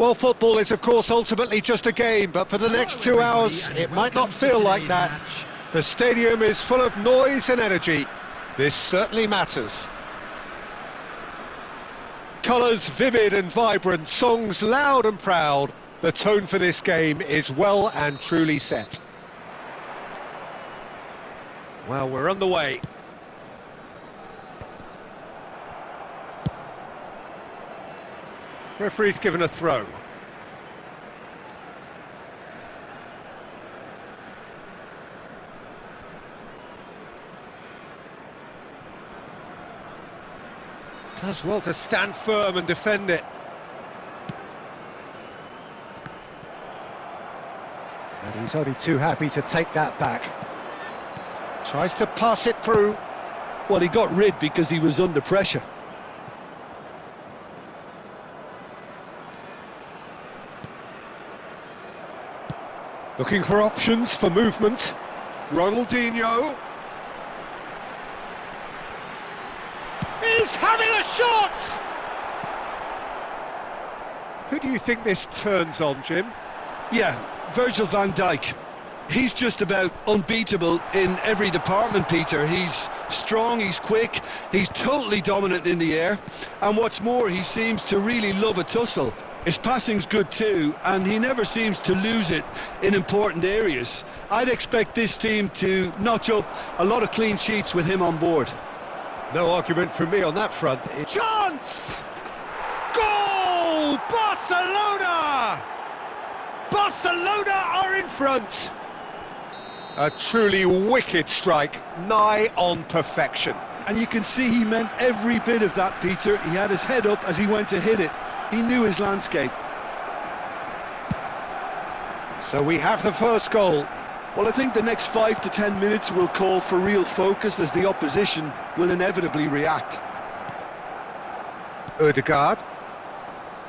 Well, football is, of course, ultimately just a game, but for the next 2 hours, it might not feel like that. The stadium is full of noise and energy. This certainly matters. Colours vivid and vibrant, songs loud and proud. The tone for this game is well and truly set. Well, we're on the way. Referee's given a throw. Does well to stand firm and defend it. And he's only too happy to take that back. Tries to pass it through. Well, he got rid because he was under pressure. Looking for options for movement. Ronaldinho. He's having a shot! Who do you think this turns on, Jim? Yeah, Virgil van Dijk. He's just about unbeatable in every department, Peter. He's strong, he's quick, he's totally dominant in the air. And what's more, he seems to really love a tussle. His passing's good too, and he never seems to lose it in important areas. I'd expect this team to notch up a lot of clean sheets with him on board. No argument from me on that front. Chance! Goal! Barcelona! Barcelona are in front! A truly wicked strike, nigh on perfection. And you can see he meant every bit of that, Peter. He had his head up as he went to hit it. He knew his landscape. So we have the first goal. Well, I think the next 5 to 10 minutes will call for real focus as the opposition will inevitably react. Ødegaard.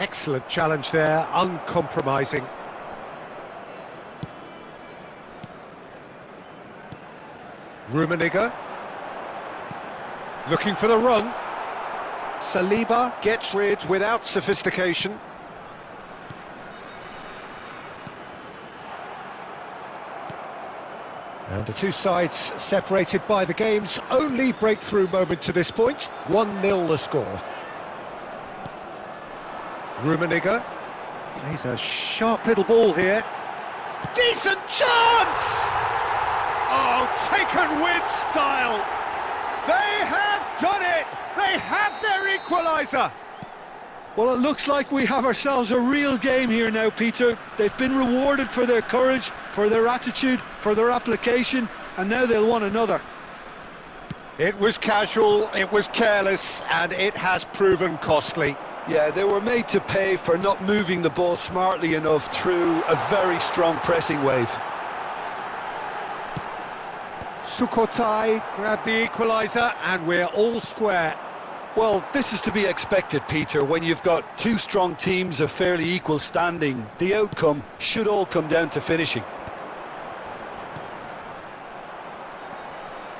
Excellent challenge there, uncompromising. Rummenigge. Looking for the run. Saliba gets rid without sophistication. And the two sides separated by the game's only breakthrough moment to this point. 1-0 the score. Rummenigge plays a sharp little ball here. Decent chance! Oh, taken with style! They have done it! They have their equaliser! Well, it looks like we have ourselves a real game here now, Peter. They've been rewarded for their courage, for their attitude, for their application, and now they'll want another. It was casual, it was careless, and it has proven costly. Yeah, they were made to pay for not moving the ball smartly enough through a very strong pressing wave. Sukhothai grabbed the equaliser, and we're all square. Well, this is to be expected, Peter. When you've got two strong teams of fairly equal standing, the outcome should all come down to finishing.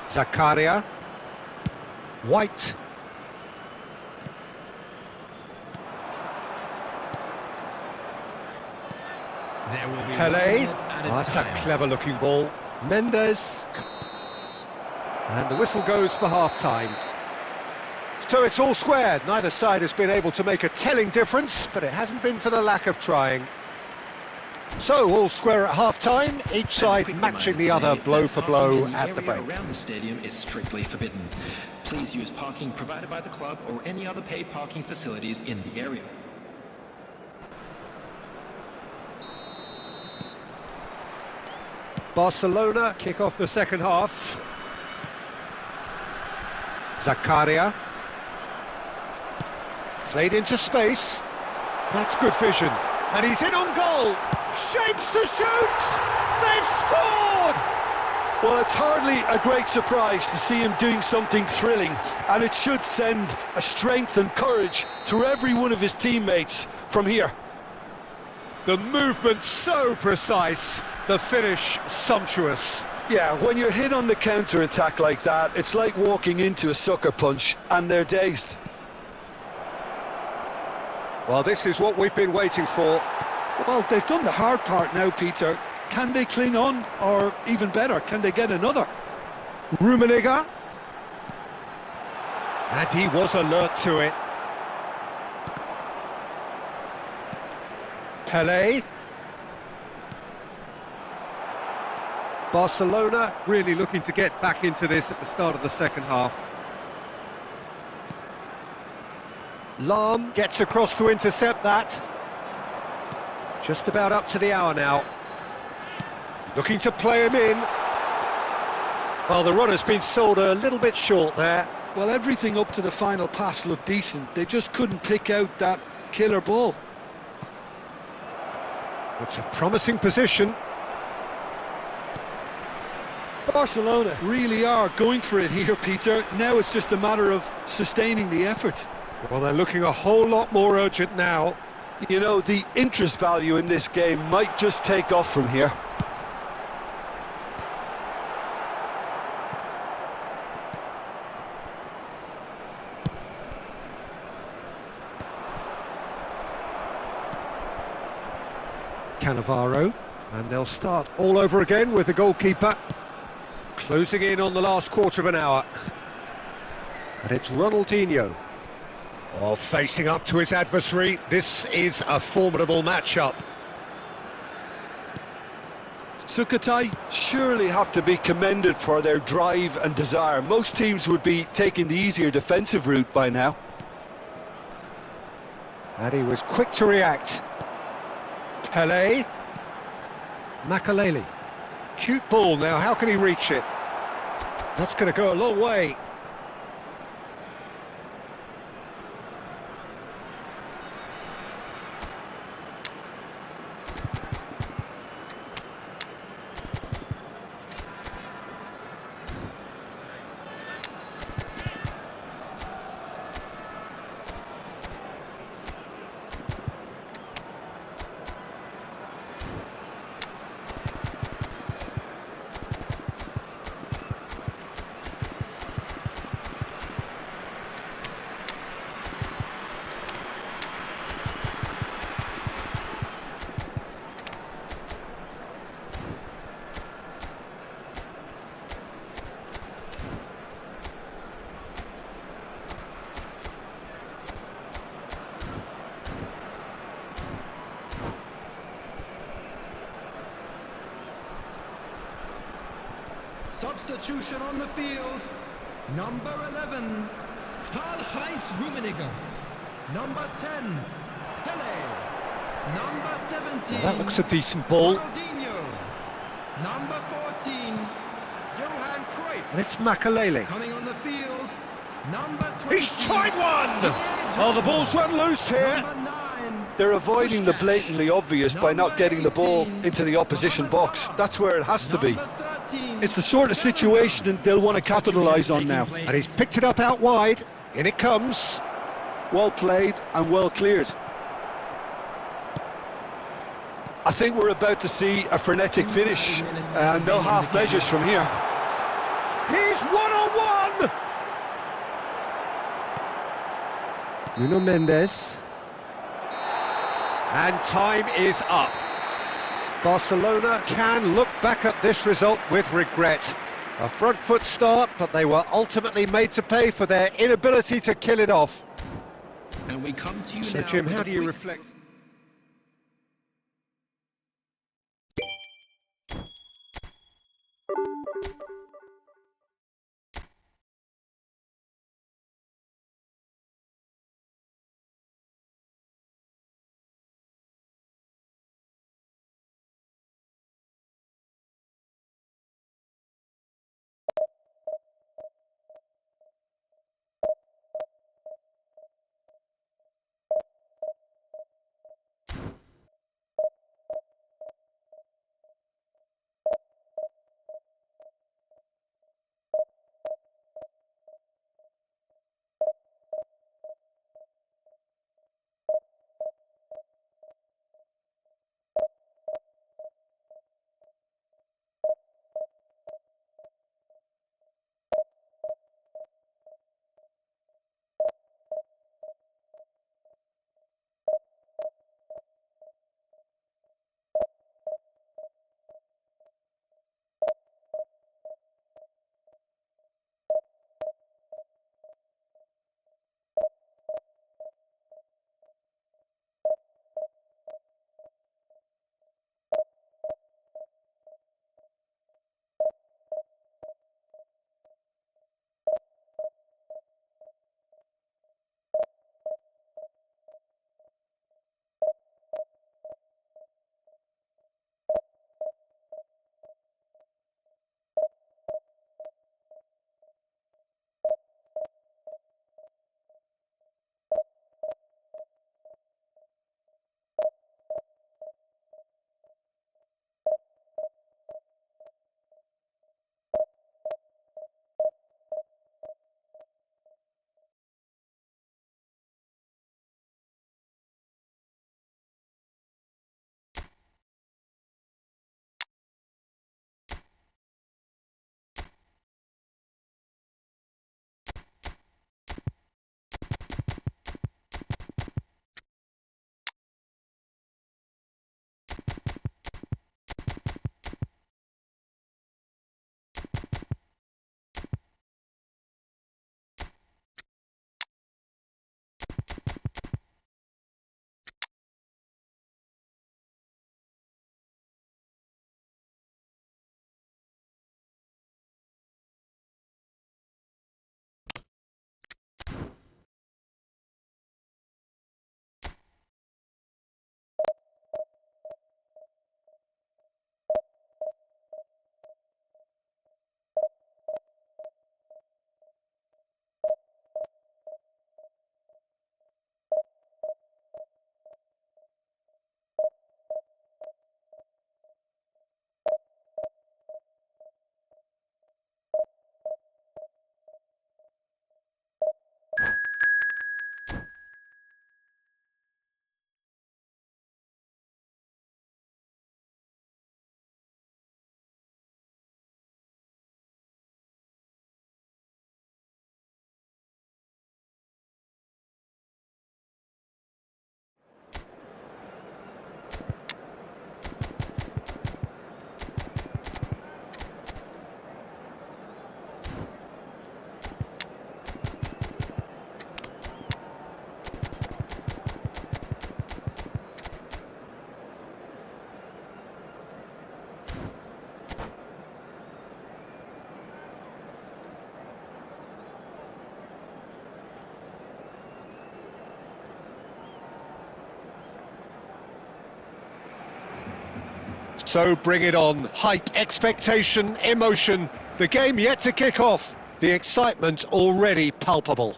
Zakaria. White. Pele. Oh, that's a clever-looking ball. Mendes. And the whistle goes for half-time. So it's all square. Neither side has been able to make a telling difference, but it hasn't been for the lack of trying. So all square at half-time, each side matching the other blow for blow at the break. Around the stadium is strictly forbidden. Please use parking provided by the club or any other paid parking facilities in the area. Barcelona kick off the second half. Zakaria. Played into space. That's good vision. And he's in on goal. Shapes to shoot. They've scored! Well, it's hardly a great surprise to see him doing something thrilling, and it should send a strength and courage through every one of his teammates from here. The movement so precise, the finish sumptuous. Yeah, when you're hit on the counter-attack like that, it's like walking into a sucker punch, and they're dazed. Well, this is what we've been waiting for. Well, they've done the hard part now, Peter. Can they cling on, or even better, can they get another? Rummenigge. And he was alert to it. Pele. Barcelona really looking to get back into this at the start of the second half. Lahm gets across to intercept that. Just about up to the hour now. Looking to play him in. Well, the runner's been sold a little bit short there. Well, everything up to the final pass looked decent. They just couldn't pick out that killer ball. It's a promising position. Barcelona really are going for it here, Peter. Now it's just a matter of sustaining the effort. Well, they're looking a whole lot more urgent now. You know, the interest value in this game might just take off from here. Cannavaro, and they'll start all over again with the goalkeeper. Closing in on the last quarter of an hour. And it's Ronaldinho. Oh, facing up to his adversary. This is a formidable matchup. Sukhothai surely have to be commended for their drive and desire. Most teams would be taking the easier defensive route by now. And he was quick to react. Pele. Makaleli. Cute ball now, how can he reach it? That's going to go a long way. Substitution on the field. Number 11, Karl-Heinz Rummenigge. Number 10, Pele. Number 17, Well, that looks a decent ball. Ronaldinho. Number 14, Johan Cruyff. And it's Makaleli. Coming on the field, number 20. He's tried one! Oh, the ball's run loose here. Number 9. They're avoiding the blatantly obvious by not getting the ball into the opposition box. That's where it has to be. Number 13. It's the sort of situation that they'll want to capitalise on now. And he's picked it up out wide. In it comes. Well played and well cleared. I think we're about to see a frenetic finish, and no half measures from here. He's one-on-one! Nuno Mendes. And time is up. Barcelona can look back at this result with regret. A front foot start, but they were ultimately made to pay for their inability to kill it off. And we come to you So, now Jim, with how a do you quick- reflect? So bring it on. Hype, expectation, emotion. The game yet to kick off. The excitement already palpable.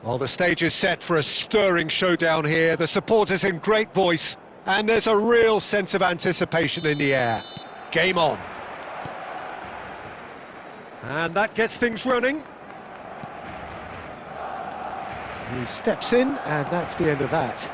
Well, the stage is set for a stirring showdown here. The supporters in great voice, and there's a real sense of anticipation in the air. Game on. And that gets things running. He steps in, and that's the end of that.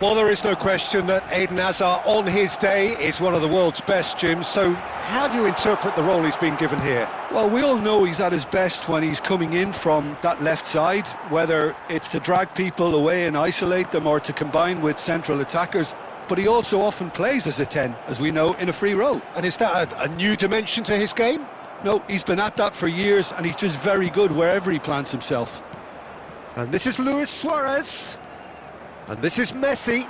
Well, there is no question that Eden Hazard, on his day, is one of the world's best, Jim. So how do you interpret the role he's been given here? Well, we all know he's at his best when he's coming in from that left side, whether it's to drag people away and isolate them or to combine with central attackers. But he also often plays as a 10, as we know, in a free role. And is that a new dimension to his game? No, he's been at that for years, and he's just very good wherever he plants himself. And this is Luis Suarez. And this is Messi.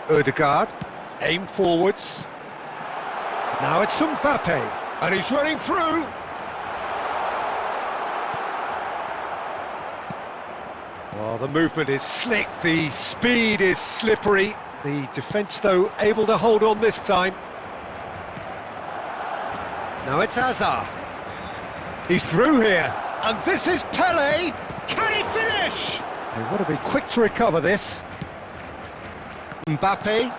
Ødegaard, aim forwards. Now it's Mbappe, and he's running through. Well, the movement is slick, the speed is slippery. The defence, though, able to hold on this time. Now it's Hazard. He's through here, and this is Pelé. Can he finish? They want to be quick to recover this. Mbappe.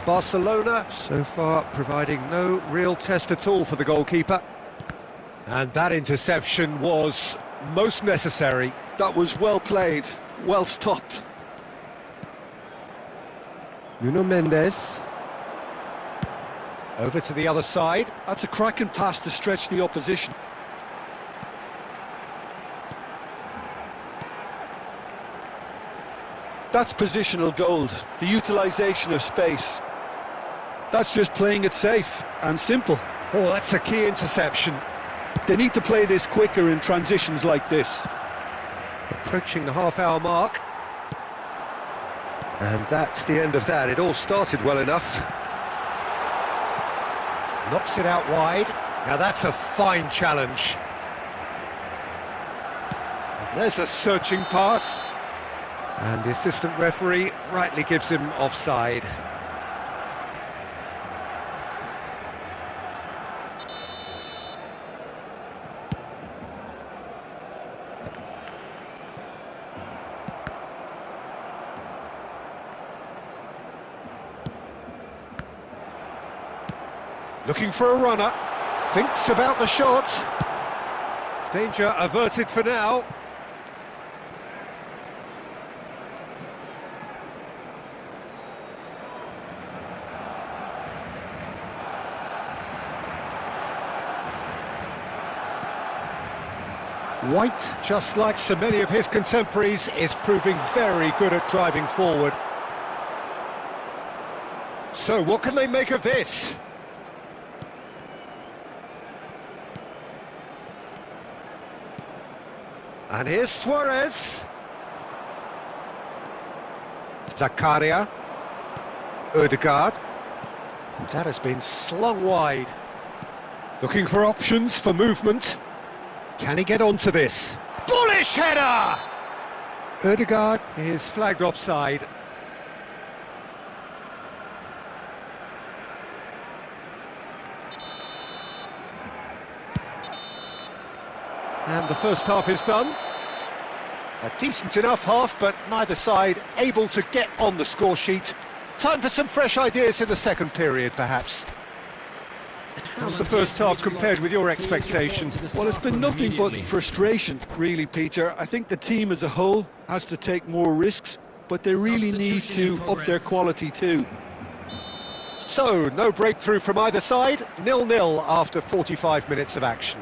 Barcelona, so far providing no real test at all for the goalkeeper. And that interception was most necessary. That was well played, well stopped. Nuno Mendes. Over to the other side. That's a cracking pass to stretch the opposition. That's positional gold, the utilisation of space. That's just playing it safe and simple. Oh, that's a key interception. They need to play this quicker in transitions like this. Approaching the half-hour mark. And that's the end of that. It all started well enough. Knocks it out wide. Now that's a fine challenge. And there's a searching pass. And the assistant referee rightly gives him offside. Looking for a runner. Thinks about the shot. Danger averted for now. White, just like so many of his contemporaries, is proving very good at driving forward. So what can they make of this? And here's Suarez. Zakaria. Ødegaard. And that has been slung wide. Looking for options for movement. Can he get onto this? Bullish header! Ødegaard is flagged offside. And the first half is done. A decent enough half, but neither side able to get on the score sheet. Time for some fresh ideas in the second period, perhaps. How's the first half compared with your expectation? Well, it's been nothing but frustration, really, Peter. I think the team as a whole has to take more risks, but they really need to up their quality too. So, no breakthrough from either side, 0-0 after 45 minutes of action.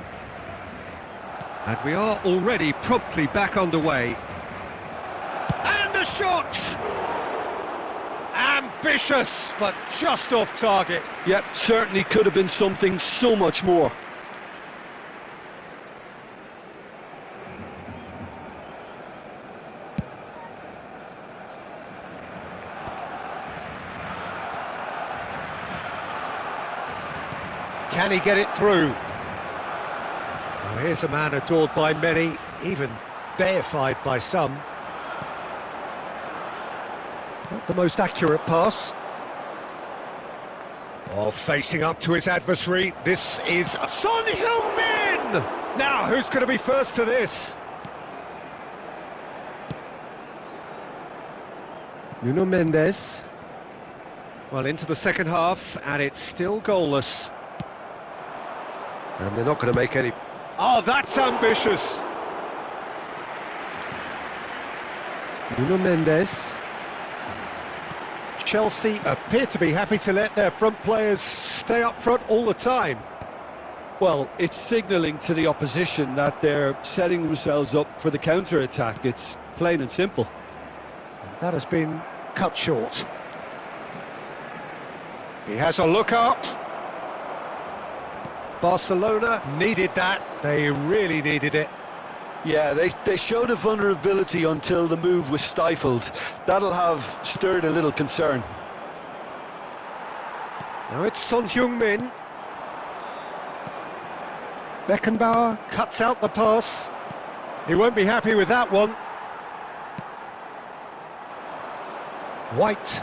And we are already promptly back underway. And the shot! Ambitious, but just off target. Yep, certainly could have been something so much more. Can he get it through? Well, here's a man adored by many, even deified by some. Not the most accurate pass. Oh, facing up to his adversary, this is Son Heung-min! Now, who's going to be first to this? Nuno Mendes. Well, into the second half, and it's still goalless. And they're not going to make any... Oh, that's ambitious! Nuno Mendes. Chelsea appear to be happy to let their front players stay up front all the time. Well, it's signalling to the opposition that they're setting themselves up for the counter-attack. It's plain and simple. And that has been cut short. He has a look up. Barcelona needed that. They really needed it. Yeah, they showed a vulnerability until the move was stifled. That'll have stirred a little concern. Now it's Son Heung-min. Beckenbauer cuts out the pass. He won't be happy with that one. White.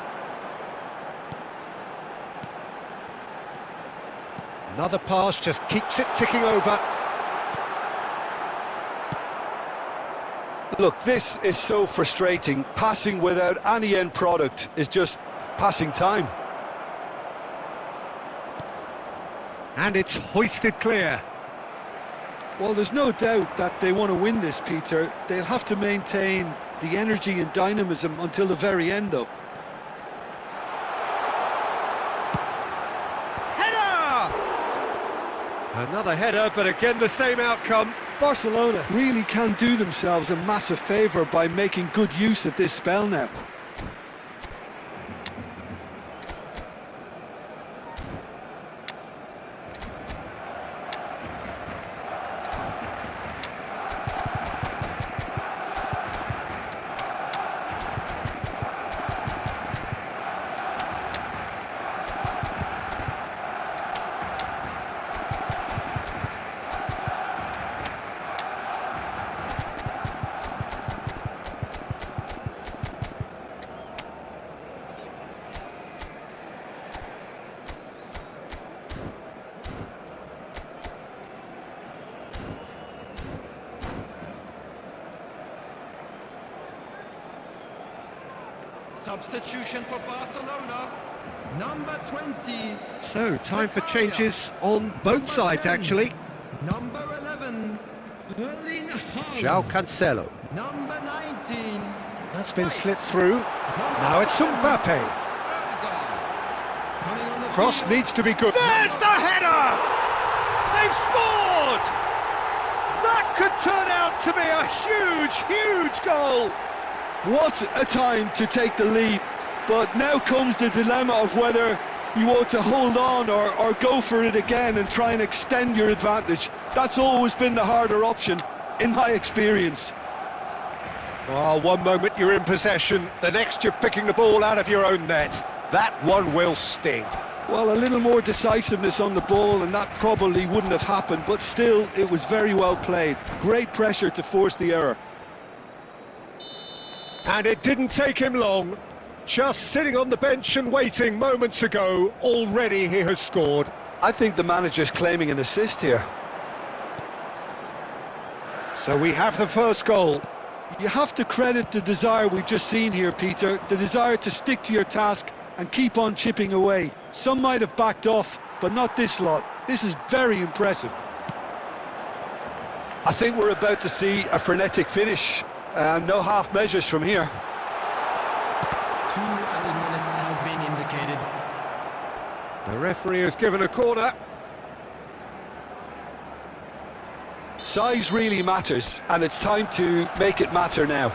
Another pass just keeps it ticking over. Look, this is so frustrating. Passing without any end product is just passing time. And it's hoisted clear. Well, there's no doubt that they want to win this, Peter. They'll have to maintain the energy and dynamism until the very end, though. Header! Another header, but again the same outcome. Barcelona really can do themselves a massive favour by making good use of this spell now. Substitution for Barcelona, number 20. So, time for changes on both sides, actually. Number 11, Erling Haaland. João Cancelo. Number 19. That's been slipped through. Now it's Mbappe. Cross needs to be good. There's the header! They've scored! That could turn out to be a huge, huge goal! What a time to take the lead, but now comes the dilemma of whether you want to hold on or go for it again and try and extend your advantage. That's always been the harder option, in my experience. Oh, one moment you're in possession, the next you're picking the ball out of your own net. That one will sting. Well, a little more decisiveness on the ball and that probably wouldn't have happened, but still, it was very well played. Great pressure to force the error. And it didn't take him long. Just sitting on the bench and waiting moments ago, already he has scored. I think the manager's claiming an assist here. So we have the first goal. You have to credit the desire we've just seen here, Peter. The desire to stick to your task and keep on chipping away. Some might have backed off, but not this lot. This is very impressive. I think we're about to see a frenetic finish. No half measures from here. 2 added minutes has been indicated. The referee has given a corner. Size really matters, and it's time to make it matter now.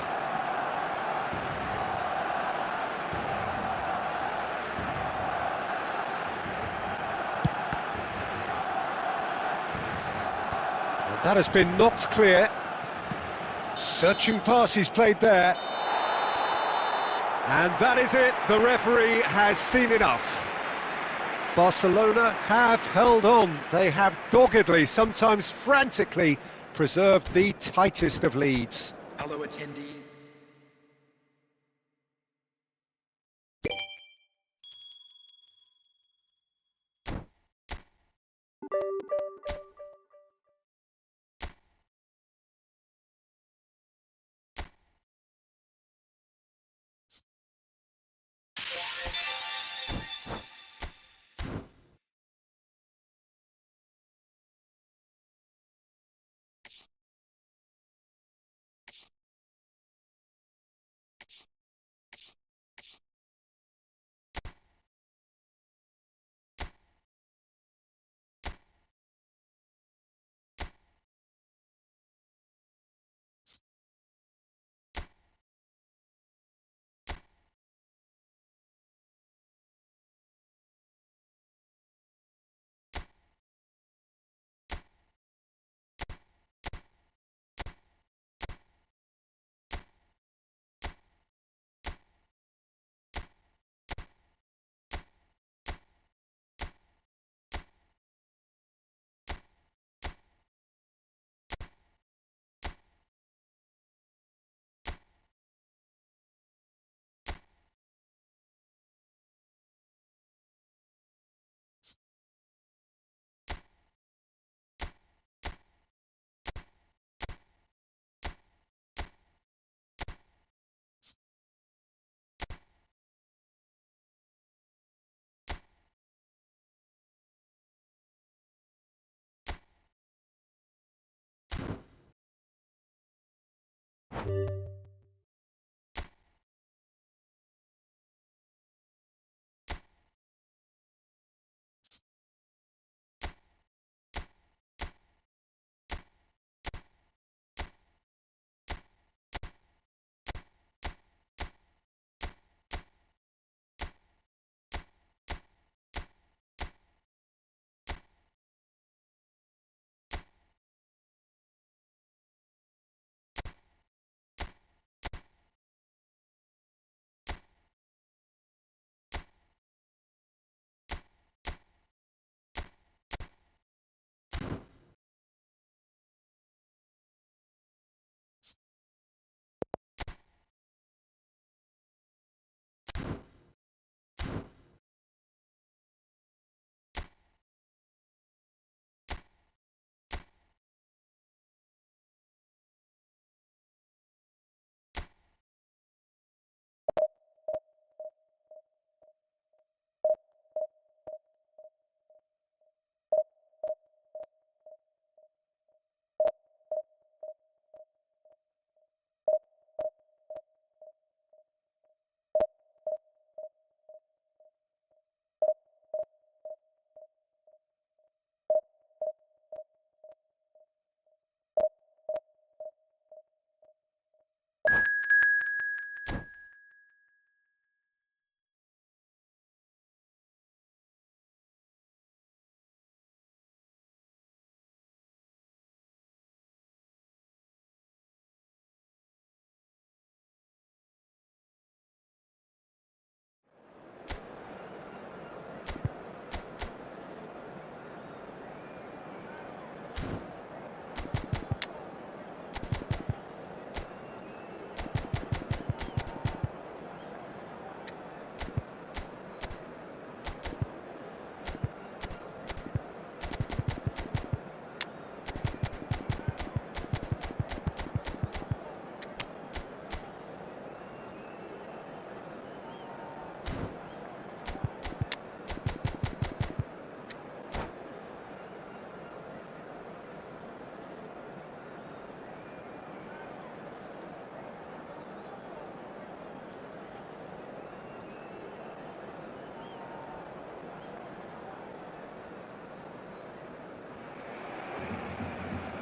And that has been knocked clear. Searching pass he's played there. And that is it, the referee has seen enough. Barcelona have held on. They have doggedly, sometimes frantically, preserved the tightest of leads. Hello attendees.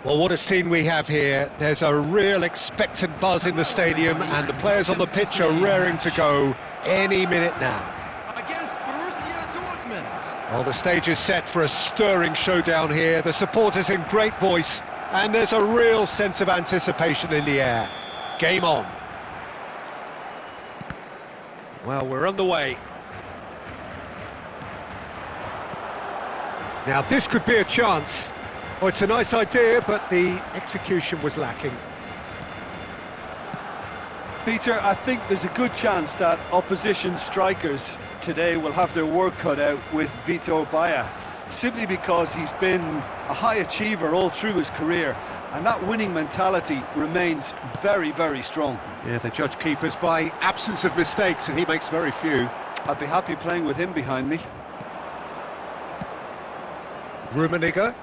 Well, what a scene we have here. There's a real expectant buzz in the stadium and the players on the pitch are raring to go any minute now. Against Borussia Dortmund. Well, the stage is set for a stirring showdown here. The supporters in great voice and there's a real sense of anticipation in the air. Game on. Well, we're underway. Now, this could be a chance. Oh, it's a nice idea, but the execution was lacking. Peter, I think there's a good chance that opposition strikers today will have their work cut out with Vitor Baia, simply because he's been a high achiever all through his career, and that winning mentality remains very, very strong. Yeah, they judge keepers by absence of mistakes, and he makes very few. I'd be happy playing with him behind me. Rummenigge.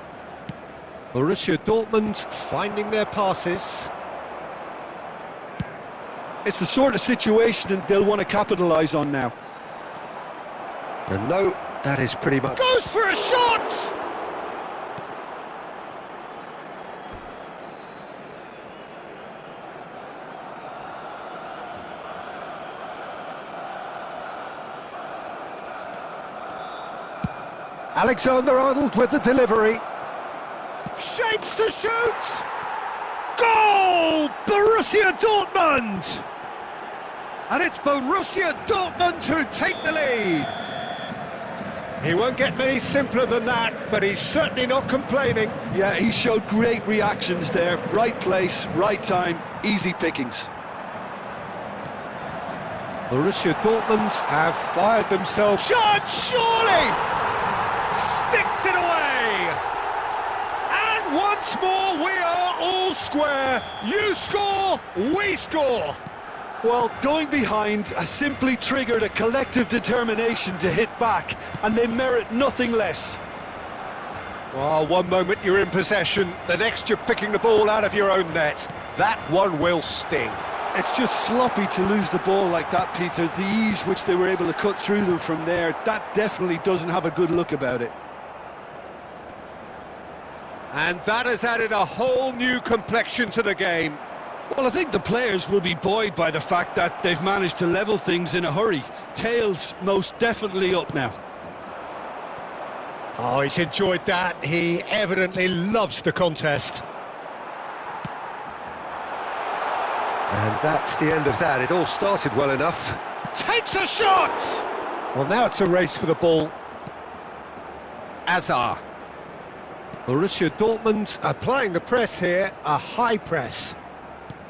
Borussia Dortmund finding their passes. It's the sort of situation that they'll want to capitalise on now. And no, that is pretty much... Goes for a shot! Alexander-Arnold with the delivery. Shapes to shoot! Goal! Borussia Dortmund! And it's Borussia Dortmund who take the lead. He won't get many simpler than that, but he's certainly not complaining. Yeah, he showed great reactions there. Right place, right time, easy pickings. Borussia Dortmund have fired themselves. Shot, surely! Sticks it away! And once more we are all square. You score, we score. Well, going behind has simply triggered a collective determination to hit back, and they merit nothing less. Oh, one moment you're in possession, the next you're picking the ball out of your own net. That one will sting. It's just sloppy to lose the ball like that, Peter. The ease which they were able to cut through them from there, that definitely doesn't have a good look about it. And that has added a whole new complexion to the game. Well, I think the players will be buoyed by the fact that they've managed to level things in a hurry. Tails most definitely up now. Oh, he's enjoyed that. He evidently loves the contest. And that's the end of that. It all started well enough. Takes a shot! Well, now it's a race for the ball. Azar. Borussia Dortmund applying the press here, a high press.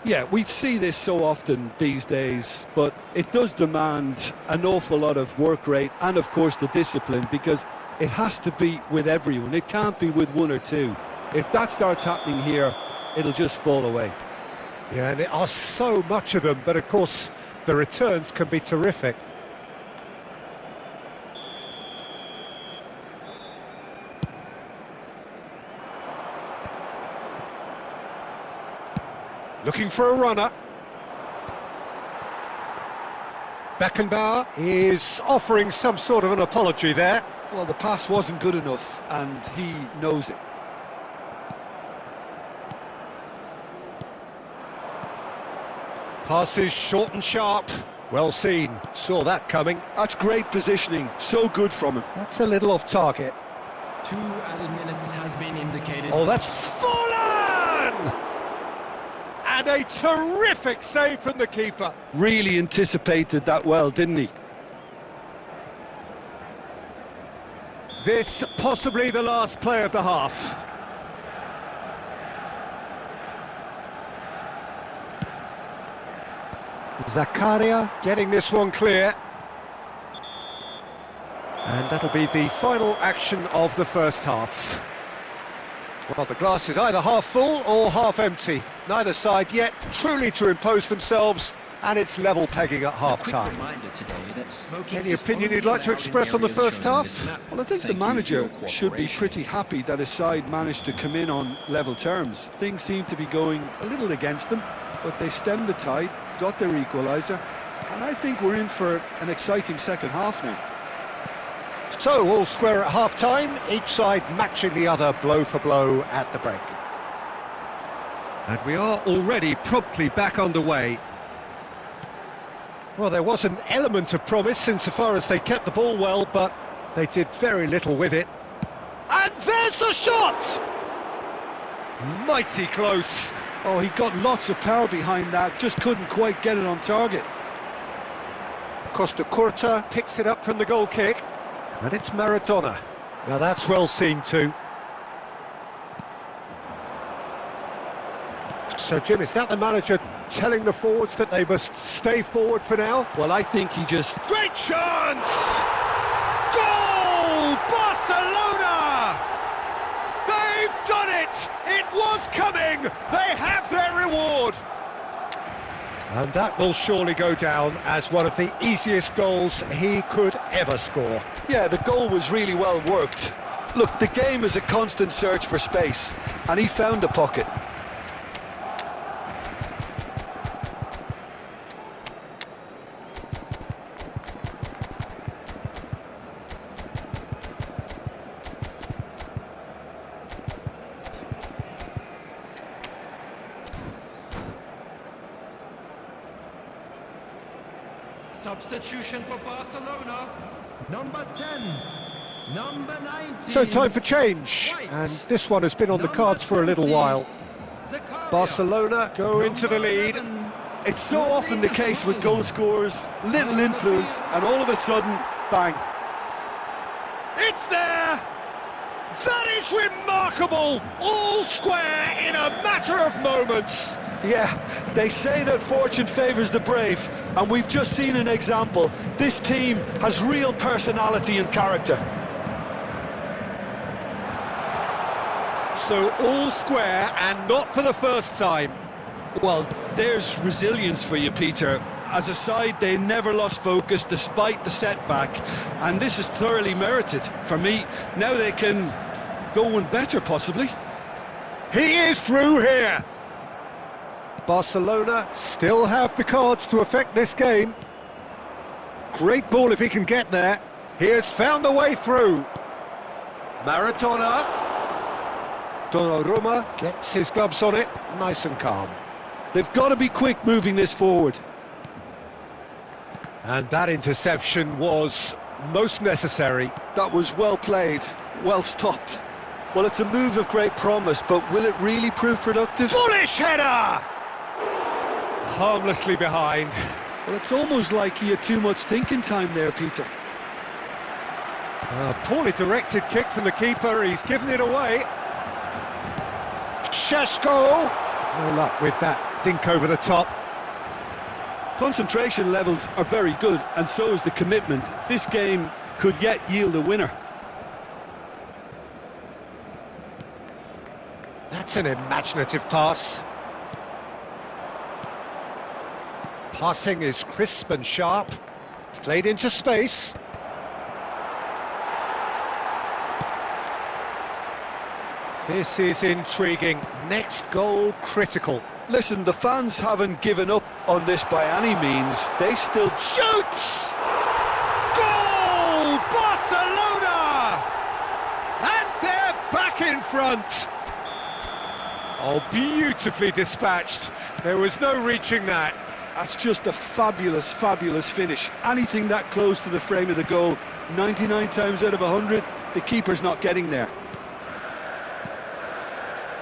Yeah, we see this so often these days, but it does demand an awful lot of work rate and, of course, the discipline, because it has to be with everyone. It can't be with one or two. If that starts happening here, it'll just fall away. Yeah, and there are so much of them, but of course the returns can be terrific. Looking for a runner. Beckenbauer is offering some sort of an apology there. Well, the pass wasn't good enough, and he knows it. Passes short and sharp. Well seen. Saw that coming. That's great positioning. So good from him. That's a little off target. 2 added minutes has been indicated. Oh, that's fallen! And a terrific save from the keeper. Really anticipated that well, didn't he? This possibly the last play of the half. Zakaria getting this one clear. And that'll be the final action of the first half. Well, the glass is either half full or half empty. Neither side yet truly to impose themselves, and it's level pegging at half-time. Any opinion you'd like to express on the first half? Well, I think the manager should be pretty happy that his side managed to come in on level terms. Things seem to be going a little against them, but they stemmed the tide, got their equaliser, and I think we're in for an exciting second half now. So, all square at half-time, each side matching the other blow for blow at the break. And we are already promptly back underway. Well, there was an element of promise insofar as they kept the ball well, but they did very little with it. And there's the shot! Mighty close. Oh, he got lots of power behind that, just couldn't quite get it on target. Costa Curta picks it up from the goal kick. And it's Maradona. Now that's well seen too. So, Jim, is that the manager telling the forwards that they must stay forward for now? Well, I think he just... Great chance! Goal! Barcelona! They've done it! It was coming! They have their reward! And that will surely go down as one of the easiest goals he could ever score. Yeah, the goal was really well worked. Look, the game is a constant search for space, and he found the pocket. Substitution for Barcelona, number 10, number 19. So time for change, and this one has been on the cards for a little while. Barcelona go into the lead. It's so often the case with goal scorers, little influence, and all of a sudden, bang. It's there! That is remarkable! All square in a matter of moments! Yeah, they say that fortune favours the brave, and we've just seen an example. This team has real personality and character. So all square, and not for the first time. Well, there's resilience for you, Peter. As a side, they never lost focus despite the setback, and this is thoroughly merited. For me, now they can go one better, possibly. He is through here. Barcelona still have the cards to affect this game. Great ball if he can get there. He has found a way through. Maradona. Donnarumma gets his gloves on it, nice and calm. They've got to be quick moving this forward. And that interception was most necessary. That was well played, well stopped. Well, it's a move of great promise, but will it really prove productive? Bullish header! Harmlessly behind. Well, it's almost like he had too much thinking time there, Peter. A poorly directed kick from the keeper, he's given it away. Šeško! No luck with that dink over the top. Concentration levels are very good, and so is the commitment. This game could yet yield a winner. That's an imaginative pass. Passing is crisp and sharp. Played into space. This is intriguing. Next goal critical. Listen, the fans haven't given up on this by any means. They still... Shoots! Goal! Barcelona! And they're back in front. Oh, beautifully dispatched. There was no reaching that. That's just a fabulous, fabulous finish. Anything that close to the frame of the goal, 99 times out of 100, the keeper's not getting there.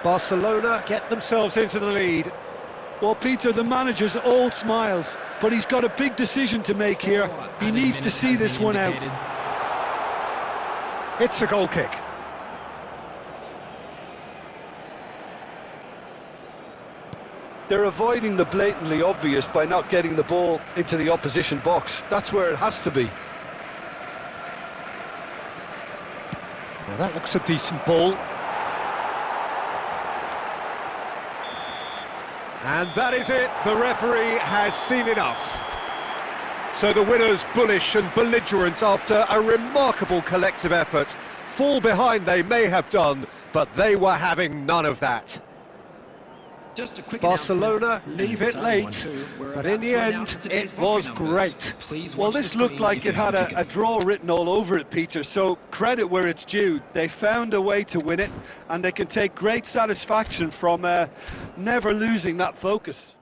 Barcelona get themselves into the lead. Well, Peter, the manager's all smiles, but he's got a big decision to make here. He needs to see this one out. It's a goal kick. They're avoiding the blatantly obvious by not getting the ball into the opposition box. That's where it has to be. Now that looks a decent ball. And that is it. The referee has seen enough. So the winners, bullish and belligerent after a remarkable collective effort. Fall behind they may have done, but they were having none of that. Just a quick Barcelona leave it late, but in the end, it was great. Well, this looked like it had a draw written all over it, Peter, so credit where it's due. They found a way to win it, and they can take great satisfaction from never losing that focus.